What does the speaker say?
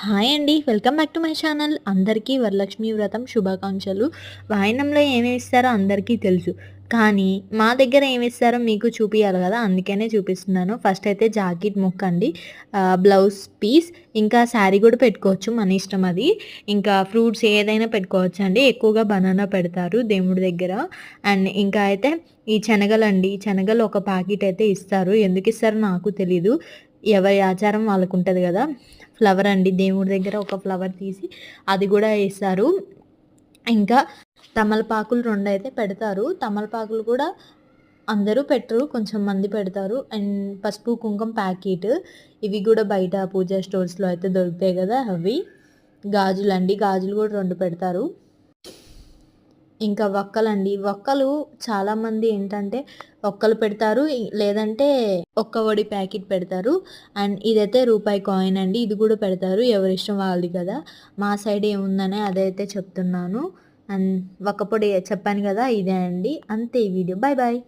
Hi అండి. Welcome back to my channel. అందరికీ వరలక్ష్మి వ్రతం శుభాకాంక్షలు. వాయనంలో ఏమేమి ఇస్తారో అందరికీ తెలుసు. కానీ మా దగ్గర ఏమిస్తారో మీకు చూపియాలి గదా! అందుకనే చూపిస్తున్నాను. ఫస్ట్ అయితే జాకెట్ ముక్క అండి. బ్లౌజ్ పీస్, ఇంకా శారీ గూడా పెట్టుకోవచ్చు. మన ఇష్టం అది. ఇంకా ఫ్రూట్స్ ఏదైనా పెట్టుకోవచ్చండి. ఎక్కువగా బనానా పెడతారు దేవుడి దగ్గర. అండ్ ఇంకా అయితే ఈ శనగలండి. శనగలు ఒక ప్యాకెట్ అయితే ఇస్తారు. ఎందుకిస్తారో నాకు తెలీదు. ఎవరి ఆచారం వాళ్ళకుంటది గదా! ఫ్లవర్ అండి. దేవుడి దగ్గర ఒక ఫ్లవర్ తీసి అది గూడా ఏస్తారు. ఇంకా తమలపాకులు 2 అయితే పెడతారు. తమలపాకులు కూడా అందరూ పెట్టరు. కొంచెం మంది పెడతారు. అండ్ పసుపు, కుంకుమ ప్యాకెట్ ఇవి గూడా బయట పూజ స్టోర్స్‌లో అయితే దొరుకుతాయి గదా! అవి. గాజులండి. గాజులు గూడా 2 పెడతారు. ఇంకా వక్కలండి. వక్కలు చాలామంది ఏంటంటే ఒక్కలు పెడతారు. లేదంటే ఒక్క ఒడి ప్యాకెట్ పెడతారు. అండ్ ఇదైతే రూపాయి కాయిన్ అండి. ఇది గూడా పెడతారు. ఎవరిష్టం వాళ్ళది కదా! మా సైడ్ ఏముందని అదైతే చెప్తున్నాను. అండ్ వక్క పొడి చెప్పాను గదా! ఇదే అండి. అంతే ఈ వీడియో. Bye bye.